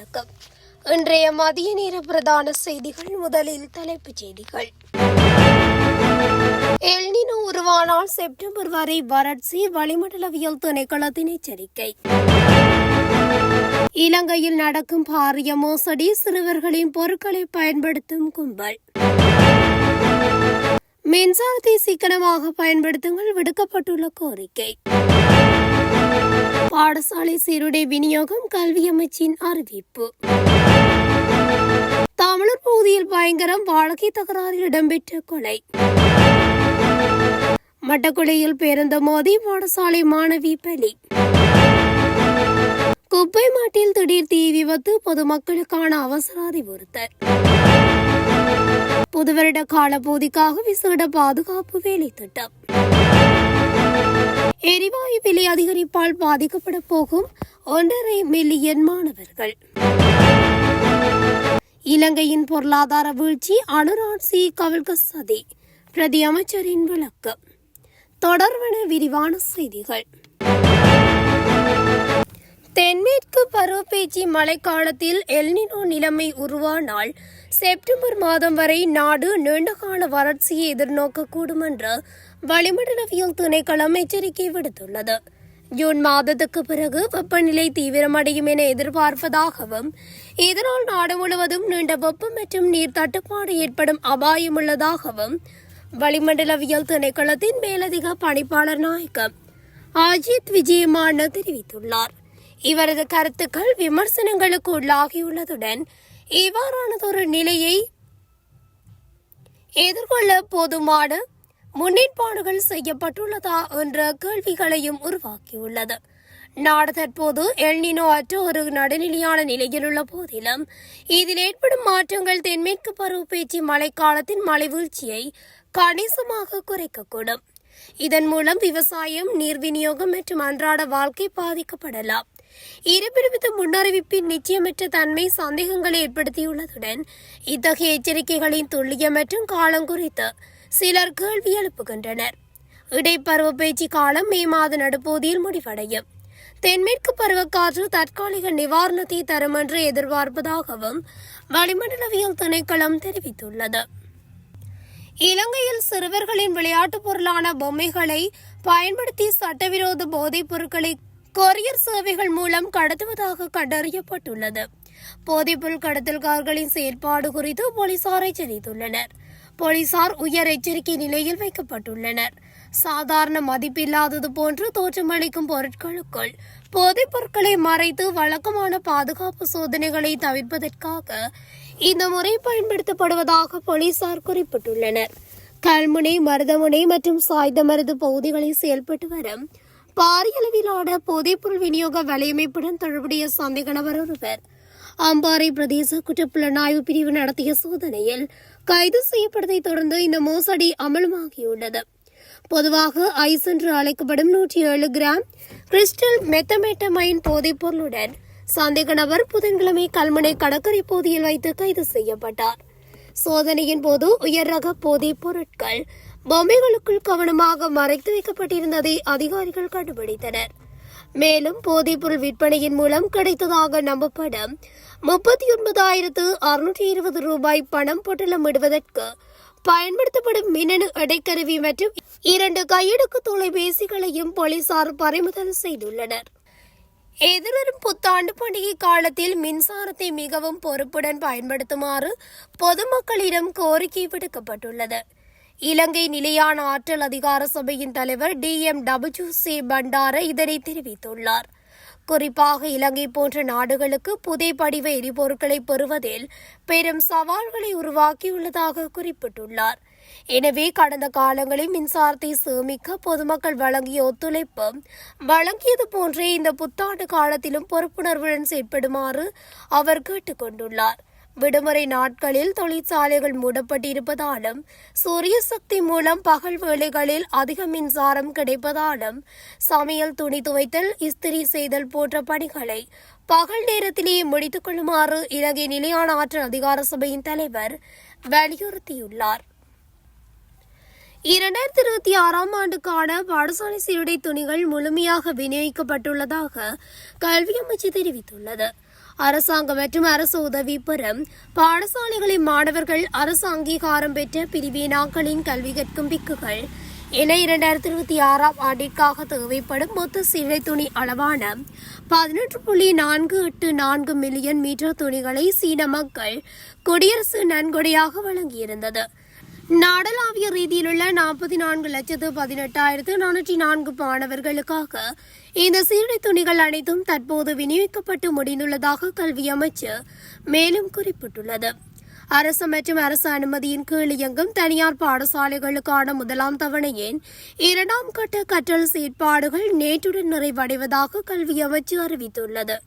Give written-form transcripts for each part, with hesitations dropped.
வணக்கம். இன்றைய மதிய நேர பிரதான செய்திகள். முதலில் தலைப்புச் செய்திகள். எல் நினோ உருவானால் செப்டம்பர் வரை வறட்சி, வளிமண்டலவியல் திணைக்களத்தின் எச்சரிக்கை. இலங்கையில் நடக்கும் பாரிய மோசடி, சிறுவர்களின் பொருட்களை பயன்படுத்தும் கும்பல். மின்சாரத்தை சிக்கனமாக பயன்படுத்துங்கள், விடுக்கப்பட்டுள்ள கோரிக்கை. பாடசாலை சீருடை விநியோகம், கல்வி அமைச்சின் அறிவிப்பு. தமிழர் பகுதியில் பயங்கரம், வாழ்க்கை தகராறில் இடம்பெற்ற கொலை. மட்டக்குளையில் பேருந்து மோதி பாடசாலை மாணவி பலி. குப்பை மாட்டில் திடீர் தீ விபத்து, பொதுமக்களுக்கான அவசர அறிவுறுத்தல். புதுவருட காலப்பகுதிக்காக விசேட பாதுகாப்பு வேலை திட்டம். எரிவாயு விலை அதிகரிப்பால் பாதிக்கப்பட போகும் 1.5 மில்லியன் மாணவர்கள். இலங்கையின் பொருளாதார வீழ்ச்சி, அனுராட்சி கவிழ்க சதி, பிரதி அமைச்சரின் விளக்கம். தொடர்வன விரிவான செய்திகள். தென்மேற்கு பருவப்பேச்சி மழைக்காலத்தில் எல் நினோ நிலைமை உருவானால் செப்டம்பர் மாதம் வரை நாடு நீண்டகால வறட்சியை எதிர்நோக்கக்கூடும் என்று வளிமண்டலவியல் திணைக்களம் எச்சரிக்கை விடுத்துள்ளது. ஜூன் மாதத்துக்கு பிறகு வெப்பநிலை தீவிரமடையும் என எதிர்பார்ப்பதாகவும், இதனால் நாடு முழுவதும் நீண்ட வெப்பம் மற்றும் நீர் தட்டுப்பாடு ஏற்படும் அபாயம் உள்ளதாகவும் வளிமண்டலவியல் திணைக்களத்தின் மேலதிக பணிப்பாளர் நாயகம் அஜித் விஜயமான தெரிவித்துள்ளார். இவரது கருத்துக்கள் விமர்சனங்களுக்கு உள்ளாகியுள்ளதுடன் இவ்வாறானதொரு நிலையை எதிர்கொள்ள போதுமான முன்னேற்பாடுகள் செய்யப்பட்டுள்ளதா என்ற கேள்விகளையும் உருவாக்கியுள்ளது. நாடு தற்போது எல் நினோ அற்ற ஒரு நடுநிலையான நிலையில் உள்ள போதிலும் இதில் ஏற்படும் மாற்றங்கள் தென்மேற்கு பருவப்பேச்சி மழைக்காலத்தின் மழை வீழ்ச்சியை கணிசமாக குறைக்கக்கூடும். இதன் மூலம் விவசாயம், நீர் விநியோகம் மற்றும் அன்றாட வாழ்க்கை பாதிக்கப்படலாம். இருப்பினும் முன்னறிவிப்பின் நிச்சயமற்ற தன்மை சந்தேகங்களை ஏற்படுத்தியுள்ளதுடன் இத்தகைய எச்சரிக்கைகளின் துல்லியம் மற்றும் காலம் குறித்து சிலர் கேள்வி எழுப்புகின்றனர். இடைப்பருவ பேச்சு காலம் மே மாத நடுப்பகுதியில் முடிவடையும். தென்மேற்கு பருவக்காற்று தற்காலிக நிவாரணத்தை தரும் என்று எதிர்பார்ப்பதாகவும் வளிமண்டலவியல் திணைக்களம் தெரிவித்துள்ளது. இலங்கையில் சிறுவர்களின் விளையாட்டுப் பொருளான பொம்மைகளை பயன்படுத்தி சட்டவிரோத போதைப் பொருட்களை கொரியர் சேவைகள் மூலம் கடத்துவதாக கண்டறியப்பட்டுள்ளது. போதைப்பொருள் கடத்தல்காரர்களின் செயற்பாடு குறித்து போலீசார் எச்சரித்துள்ளனர். போலீசார் உயர் எச்சரிக்கை நிலையில் வைக்கப்பட்டுள்ளனர். சாதாரண மதிப்பில்லாதது போன்று தோற்றமளிக்கும் பொருட்களுக்குள் போதைப் பொருட்களை மறைத்து வழக்கமான பாதுகாப்பு சோதனைகளை தவிர்ப்பதற்காக இந்த முறை பயன்படுத்தப்படுவதாக போலீசார் குறிப்பிட்டுள்ளனர். கல்முனை, மருதமுனை மற்றும் சாய்ந்தமருது பகுதிகளில் செயல்பட்டு வரும் பாரியளவிலான போதைப்பொருள் விநியோக வலையமைப்புடன் தொடர்புடைய சந்தேக நபர் ஒருவர் அம்பாறை பிரதேச குற்றப்புலனாய்வு பிரிவு நடத்திய சோதனையில் கைது செய்யப்பட்டதை தொடர்ந்து இந்த மோசடி அமலமாகியுள்ளது. பொதுவாக ஐஸ் என்று அழைக்கப்படும் 107 கிராம் கிறிஸ்டல் மெத்தமெட்டமைன் போதைப் பொருளுடன் சந்தேக நபர் புதன்கிழமை கல்முனை கடற்கரை பகுதியில் வைத்து கைது செய்யப்பட்டார். சோதனையின் போது உயர் ரக போதைப் பொருட்கள் பொம்மைகளுக்குள் கவனமாக மறைத்து வைக்கப்பட்டிருந்ததை அதிகாரிகள் கண்டுபிடித்தனர். மேலும் போதைப்பொருள் விற்பனையின் மூலம் கிடைத்ததாக நம்பப்படும் 39,620 ரூபாய் பணம் பொட்டலமிடுவதற்கு பயன்படுத்தப்படும் மின்னணு இடைக்கருவி மற்றும் 2 கையடக்கு தொலைபேசிகளையும் போலீசார் பறிமுதல் செய்துள்ளனர். எதிர்வரும் புத்தாண்டு பண்டிகை காலத்தில் மின்சாரத்தை மிகவும் பொறுப்புடன் பயன்படுத்துமாறு பொதுமக்களிடம் கோரிக்கை விடுக்கப்பட்டுள்ளது. இலங்கை நிலையான ஆற்றல் அதிகார சபையின் தலைவர் DMWC பண்டார இதனை தெரிவித்துள்ளார். குறிப்பாக இலங்கை போன்ற நாடுகளுக்கு புதை படிவ எரிபொருட்களை பெறுவதில் பெரும் சவால்களை உருவாக்கியுள்ளதாக குறிப்பிட்டுள்ளார். எனவே கடந்த காலங்களில் மின்சாரத்தை சேமிக்க பொதுமக்கள் வழங்கிய ஒத்துழைப்பு வழங்கியது போன்றே இந்த புத்தாண்டு காலத்திலும் பொறுப்புணர்வுடன் செயற்படுமாறு அவர் கேட்டுக் கொண்டுள்ளார். விடுமுறை நாட்களில் தொழிற்சாலைகள் மூடப்பட்டிருப்பதாலும் சூரிய சக்தி மூலம் பகல் வேளைகளில் அதிக மின்சாரம் கிடைப்பதாலும் சமையல், துணி துவைத்தல், இஸ்திரி செய்தல் போன்ற பணிகளை பகல் நேரத்திலேயே முடித்துக் கொள்ளுமாறு இலங்கை நிலையான ஆற்றல் அதிகார சபையின் தலைவர் வலியுறுத்தியுள்ளார். 2026 ஆண்டுக்கான பாடசாலை சீருடை துணிகள் முழுமையாக விநியோகிக்கப்பட்டுள்ளதாக கல்வி அமைச்சு தெரிவித்துள்ளது. அரசாங்க மற்றும் அரசு உதவி பெறும் பாடசாலைகளின் மாணவர்கள் அரசு அங்கீகாரம் பெற்ற பிரிவினாக்களின் கல்வி கற்கும் பிக்குகள் என 2026 ஆண்டிற்காக தேவைப்படும் மொத்த சீலை துணி அளவான 18.484 மில்லியன் மீட்டர் துணிகளை சீன மக்கள் குடியரசு நன்கொடையாக வழங்கியிருந்தது. நாடளாவிய ரீதியிலுள்ள 44,18,404 மாணவர்களுக்காக இந்த சீருடை துணிகள் அனைத்தும் தற்போது விநியோகிக்கப்பட்டு முடிந்துள்ளதாக கல்வி அமைச்சர் மேலும் குறிப்பிட்டுள்ளது. அரசு மற்றும் அரசு அனுமதியின் கீழ் இயங்கும் தனியார் பாடசாலைகளுக்கான முதலாம் தவணையின் 2ஆம் கட்ட கற்றல் செயற்பாடுகள் நேற்றுடன் நிறைவடைவதாக கல்வி அமைச்சு அறிவித்துள்ளது.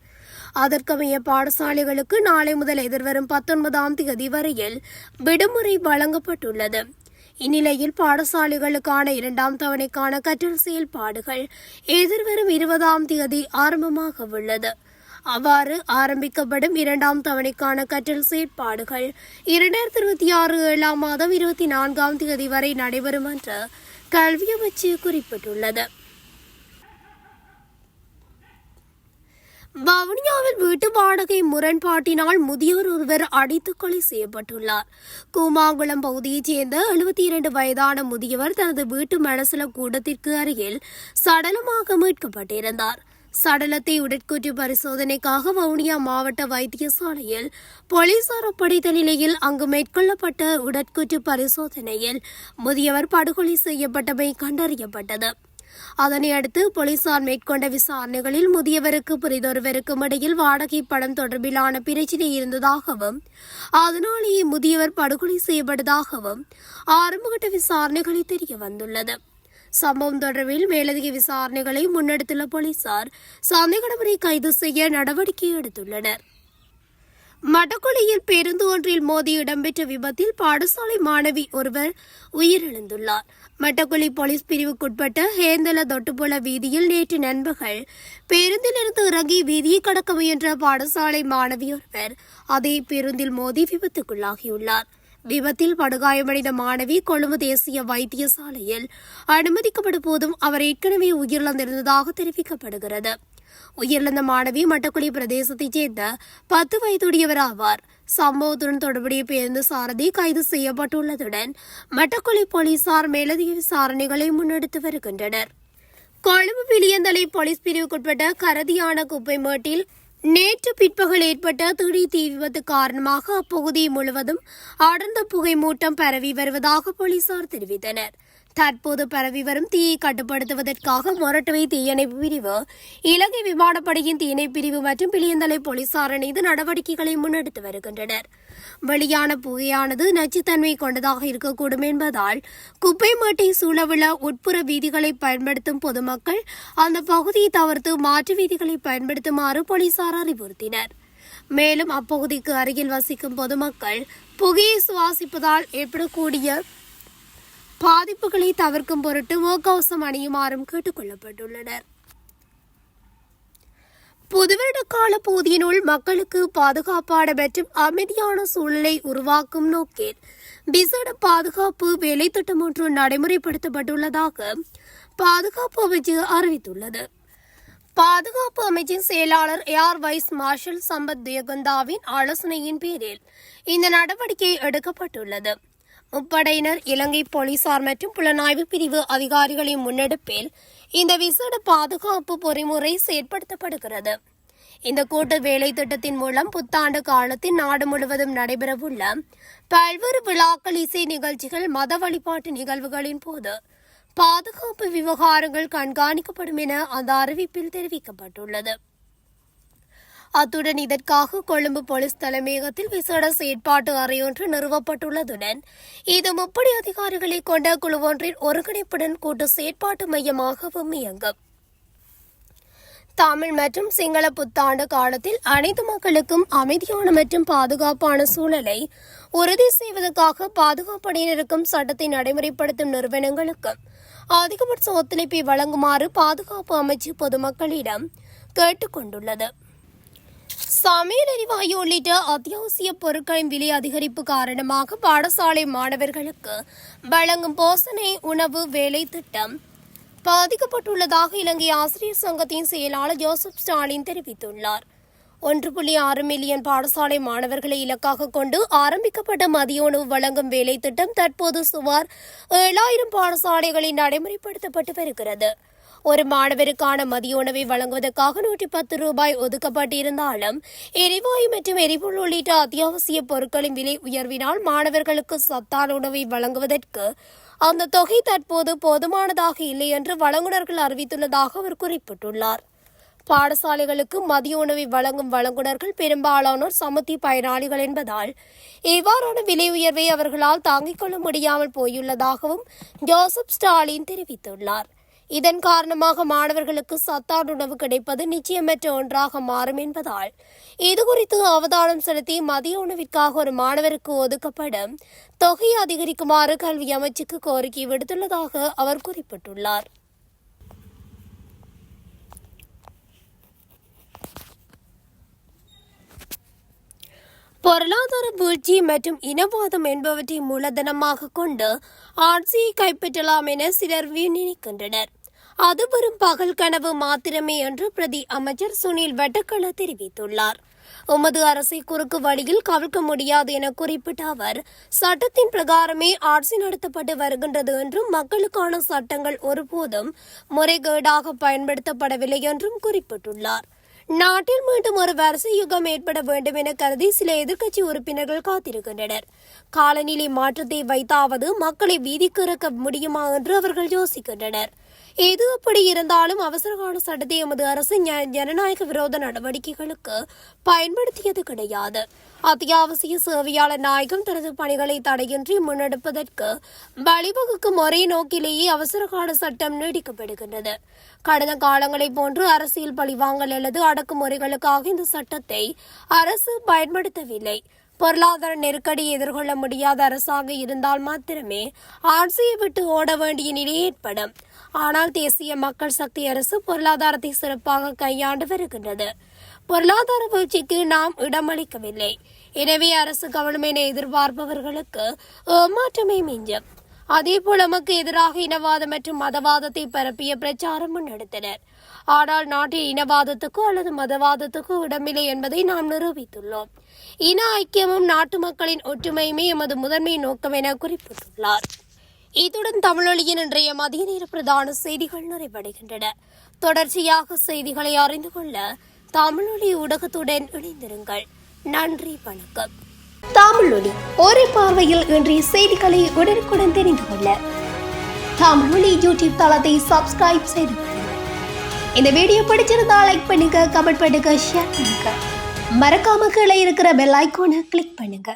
அதற்கமைய பாடசாலைகளுக்கு நாளை முதல் எதிர்வரும் 19ஆம் தேதி வரையில் விடுமுறை வழங்கப்பட்டுள்ளது. இந்நிலையில் பாடசாலைகளுக்கான 2ஆம் தவணைக்கான கற்றல் செயல்பாடுகள் எதிர்வரும் 20ஆம் தேதி ஆரம்பமாக உள்ளது. அவ்வாறு ஆரம்பிக்கப்படும் 2ஆம் தவணைக்கான கற்றல் செயற்பாடுகள் 2026 7ஆம் மாதம் 24ஆம் தேதி வரை நடைபெறும் என்று கல்வி அமைச்சு குறிப்பிட்டுள்ளது. வவுனியாவில் வீட்டு வாடகை முரண்பாட்டினால் முதியவர் ஒருவர் அடித்து கொலை செய்யப்பட்டுள்ளார். கூமாங்குளம் பகுதியைச் சேர்ந்த 72 வயதான முதியவர் தனது வீட்டு மணசல கூடத்திற்கு அருகில் சடலமாக மீட்கப்பட்டிருந்தார். சடலத்தை உடற்கூற்று பரிசோதனைக்காக வவுனியா மாவட்ட வைத்தியசாலையில் போலீசார் ஒப்படைத்த நிலையில் அங்கு மேற்கொள்ளப்பட்ட உடற்கூற்று பரிசோதனையில் முதியவர் படுகொலை செய்யப்பட்டமை கண்டறியப்பட்டது. அதனை அடுத்து போலீசார் மேற்கொண்ட விசாரணைகளில் முதியவருக்கு புரிதொருவருக்கும் இடையில் வாடகை பணம் தொடர்பிலான பிரச்சினை இருந்ததாகவும் அதனாலேயே முதியவர் படுகொலை செய்யப்பட்டதாகவும் ஆரம்பகட்ட விசாரணைகளில் தெரிய வந்துள்ளது. சம்பவம் தொடர்பில் மேலதிக விசாரணைகளை முன்னெடுத்துள்ள போலீசார் சந்தேக நபரை கைது செய்ய நடவடிக்கை எடுத்துள்ளனர். மட்டக்குழியில் பேருந்து ஒன்றில் மோதி இடம்பெற்ற விபத்தில் பாடசாலை மாணவி ஒருவர் உயிரிழந்துள்ளார். மட்டக்குழி போலீஸ் பிரிவுக்குட்பட்ட ஹேந்தல தொட்டுப்புல வீதியில் நேற்று நண்பகல் பேருந்திலிருந்து இறங்கி வீதியை கடக்க முயன்ற பாடசாலை மாணவி ஒருவர் அதே பேருந்தில் மோதி விபத்துக்குள்ளாகியுள்ளார். விபத்தில் படுகாயமடைந்த மாணவி கொழும்பு தேசிய வைத்தியசாலையில் அனுமதிக்கப்படும் போதும் அவர் ஏற்கனவே உயிரிழந்திருந்ததாக தெரிவிக்கப்படுகிறது. உயிரிழந்த மாணவி மட்டக்குழி பிரதேசத்தைச் சேர்ந்த 10 வயதுடையவர் ஆவார். சம்பவத்துடன் தொடர்புடைய பேருந்து சாரதி கைது செய்யப்பட்டுள்ளதுடன் மட்டக்குழி போலீசார் மேலதிக விசாரணைகளை முன்னெடுத்து வருகின்றனர். கொழும்பு பிலியந்தலை போலீஸ் பிரிவுக்குட்பட்ட கரதியான குப்பை மேட்டில் நேற்று பிற்பகல் ஏற்பட்ட திடீர் தீ விபத்து காரணமாக அப்பகுதி முழுவதும் அடர்ந்த புகை மூட்டம் பரவி வருவதாக போலீசார் தெரிவித்தனர். தற்போது பரவி வரும் தீயை கட்டுப்படுத்துவதற்காக மொரட்டுவை தீயணைப்பு பிரிவு, இலங்கை விமானப்படையின் தீயணைப்பு பிரிவு மற்றும் பிலியந்தலை போலீசார் இணைந்து நடவடிக்கைகளை முன்னெடுத்து வருகின்றனர். வெளியான புகையானது நச்சுத்தன்மை கொண்டதாக இருக்கக்கூடும் என்பதால் குப்பை மேட்டை சூழவுள்ள உட்புற வீதிகளை பயன்படுத்தும் பொதுமக்கள் அந்த பகுதியை தவிர்த்து மாற்று வீதிகளை பயன்படுத்துமாறு போலீசார் அறிவுறுத்தினர். மேலும் அப்பகுதிக்கு அருகில் வசிக்கும் பொதுமக்கள் புகையை சுவாசிப்பதால் ஏற்படக்கூடிய பாதிப்புகளை தவிர்க்கும் பொருட்டு முகக்கவசம் அணியுமாறும் கேட்டுக் கொள்ளப்பட்டுள்ளனர். புதுவருட கால பகுதியினுள் மக்களுக்கு பாதுகாப்பான மற்றும் அமைதியான சூழலை உருவாக்கும் நோக்கில் விசேட பாதுகாப்பு வேலை திட்டம் ஒன்று நடைமுறைப்படுத்தப்பட்டுள்ளதாக பாதுகாப்பு அமைச்சு அறிவித்துள்ளது. பாதுகாப்பு அமைச்சின் செயலாளர் ஏர் வைஸ் மார்ஷல் சம்பத் தேகந்தாவின் ஆலோசனையின் பேரில் இந்த நடவடிக்கை எடுக்கப்பட்டுள்ளது. முப்படையினர், இலங்கை போலீசார் மற்றும் புலனாய்வு பிரிவு அதிகாரிகளின் முன்னெடுப்பில் இந்த விசேட பாதுகாப்பு பொறிமுறை செயற்படுத்தப்படுகிறது. இந்த கூட்டு வேலை திட்டத்தின் மூலம் புத்தாண்டு காலத்தில் நாடு முழுவதும் நடைபெறவுள்ள பல்வேறு விழாக்கள், இசை நிகழ்ச்சிகள், மத வழிபாட்டு நிகழ்வுகளின் போது பாதுகாப்பு விவகாரங்கள் கண்காணிக்கப்படும் என அந்த அறிவிப்பில் தெரிவிக்கப்பட்டுள்ளது. அத்துடன் இதற்காக கொழும்பு போலீஸ் தலைமையகத்தில் விசேட செயற்பாட்டு அறையொன்று நிறுவப்பட்டுள்ளதுடன் இது 30 அதிகாரிகளை கொண்ட குழு ஒன்றின் ஒருங்கிணைப்புடன் கூட்டு செயற்பாட்டு மையமாகவும் இயங்கும். தமிழ் மற்றும் சிங்கள புத்தாண்டு காலத்தில் அனைத்து மக்களுக்கும் அமைதியான மற்றும் பாதுகாப்பான சூழலை உறுதி செய்வதற்காக பாதுகாப்படையினருக்கும் சட்டத்தை நடைமுறைப்படுத்தும் நிறுவனங்களுக்கும் அதிகபட்ச ஒத்துழைப்பை வழங்குமாறு பாதுகாப்பு அமைச்சு பொதுமக்களிடம் கேட்டுக் கொண்டுள்ளது. சமையல் எரிவாயு உள்ளிட்ட அத்தியாவசிய பொருட்களின் விலை அதிகரிப்பு காரணமாக பாடசாலை மாணவர்களுக்கு வழங்கும் போசனை உணவு வேலை திட்டம் பாதிக்கப்பட்டுள்ளதாக இலங்கை ஆசிரியர் சங்கத்தின் செயலாளர் ஜோசப் ஸ்டாலின் தெரிவித்துள்ளார். 1.6 மில்லியன் பாடசாலை மாணவர்களை இலக்காக கொண்டு ஆரம்பிக்கப்பட்ட மதிய உணவு வழங்கும் வேலை திட்டம் தற்போது சுமார் 7,000 பாடசாலைகளில் நடைமுறைப்படுத்தப்பட்டு வருகிறது. ஒரு மாணவருக்கான மதிய உணவை வழங்குவதற்காக 110 ரூபாய் ஒதுக்கப்பட்டிருந்தாலும் எரிவாயு மற்றும் எரிபொருள் உள்ளிட்ட அத்தியாவசிய பொருட்களின் விலை உயர்வினால் மாணவர்களுக்கு சத்தான உணவை வழங்குவதற்கு அந்த தொகை தற்போது போதுமானதாக இல்லை என்று வழங்குநர்கள் அறிவித்துள்ளதாக அவர் குறிப்பிட்டுள்ளார். பாடசாலைகளுக்கு மதிய உணவை வழங்கும் வழங்குநர்கள் பெரும்பாலானோர் சமுத்தி பயனாளிகள் என்பதால் இவ்வாறான விலை உயர்வை அவர்களால் தாங்கிக் கொள்ள முடியாமல் போயுள்ளதாகவும் ஜோசப் ஸ்டாலின் தெரிவித்துள்ளார். இதன் காரணமாக மாணவர்களுக்கு சத்தான உணவு கிடைப்பது நிச்சயமற்ற ஒன்றாக மாறும் என்பதால் இதுகுறித்து அவதானம் செலுத்தி மதிய உணவிற்காக ஒரு மாணவருக்கு ஒதுக்கப்படும் தொகையை அதிகரிக்குமாறு கல்வி அமைச்சுக்கு கோரிக்கை விடுத்துள்ளதாக அவர் குறிப்பிட்டுள்ளார். பொருளாதார வீழ்ச்சி மற்றும் இனவாதம் என்பவற்றை மூலதனமாக கொண்டு ஆட்சியை கைப்பற்றலாம் என சிலர் நினைக்கின்றனர். அது வெறும் பகல் கனவு மாத்திரமே என்று பிரதி அமைச்சர் சுனில் வெட்டக்கள தெரிவித்துள்ளார். உமது அரசை குறுக்கு வழியில் கவிழ்க்க முடியாது என குறிப்பிட்ட அவர் சட்டத்தின் பிரகாரமே ஆட்சி நடத்தப்பட்டு வருகின்றது என்றும் மக்களுக்கான சட்டங்கள் ஒருபோதும் முறைகேடாக பயன்படுத்தப்படவில்லை என்றும் குறிப்பிட்டுள்ளார். நாட்டில் மீண்டும் ஒரு வரிசை யுகம் ஏற்பட வேண்டும் என கருதி சில எதிர்க்கட்சி உறுப்பினர்கள் காத்திருக்கின்றனர். காலநிலை மாற்றத்தை வைத்தாவது மக்களை வீதிக்கு இறக்க முடியுமா என்று அவர்கள் யோசிக்கின்றனர். எது அப்படி இருந்தாலும் அவசரகால சட்டத்தை எமது அரசு ஜனநாயக விரோத நடவடிக்கைகளுக்கு பயன்படுத்தியது கிடையாது. அத்தியாவசிய சேவையாளர் நாயகம் தனது பணிகளை தடையின்றி முன்னெடுப்பதற்கு வழிவகுக்கும் ஒரே நோக்கிலேயே அவசரகால சட்டம் நீடிக்கப்படுகின்றது. கடந்த காலங்களைப் போன்று அரசியல் பழிவாங்கல் அல்லது அடக்குமுறைகளுக்காக இந்த சட்டத்தை அரசு பயன்படுத்தவில்லை. பொருளாதார நெருக்கடி எதிர்கொள்ள முடியாத அரசாக இருந்தால் மாத்திரமே ஆட்சியை விட்டு ஓட வேண்டிய நிலை ஏற்படும். ஆனால் தேசிய மக்கள் சக்தி அரசு பொருளாதாரத்தை சிறப்பாக கையாண்டு வருகின்றது. பொருளாதார வீழ்ச்சிக்கு நாம் இடமளிக்கவில்லை. எனவே அரசு கவனம் என எதிர்பார்ப்பவர்களுக்கு ஏமாற்றமே மிஞ்சும். அதேபோல் நமக்கு எதிராக இனவாதம் மற்றும் மதவாதத்தை பரப்பிய பிரச்சாரம் முன்னெடுத்தனர். ஆனால் நாட்டில் இனவாதத்துக்கோ அல்லது மதவாதத்துக்கோ இடமில்லை என்பதை நாம் நிரூபித்துள்ளோம். இன ஐக்கியமும் நாட்டு மக்களின் ஒற்றுமையுமே எமது முதன்மை நோக்கம் என குறிப்பிட்டுள்ளார். இத்துடன் தமிழொலியின் இன்றைய மதிய நேர பிரதான செய்திகள் நிறைவடைகின்றன. தொடர்ச்சியாக செய்திகளை அறிந்து கொள்ள தமிழொலி ஊடகத்துடன் இணைந்திருங்கள். நன்றி, வணக்கம். தமிழொலி ஒரே பார்வையில் இன்றைய செய்திகளை உடனுக்குடன் தெரிந்து கொள்ள தமிழொலி யூடியூப் தளத்தை சப்ஸ்கிரைப் செய்து கொள்ளுங்கள். இந்த வீடியோ பிடிச்சிருந்தா லைக் பண்ணுங்க, கமெண்ட் பண்ணுங்க, ஷேர் பண்ணுங்க. மறக்காம கீழே இருக்கிற பெல் ஐகானை கிளிக் பண்ணுங்க.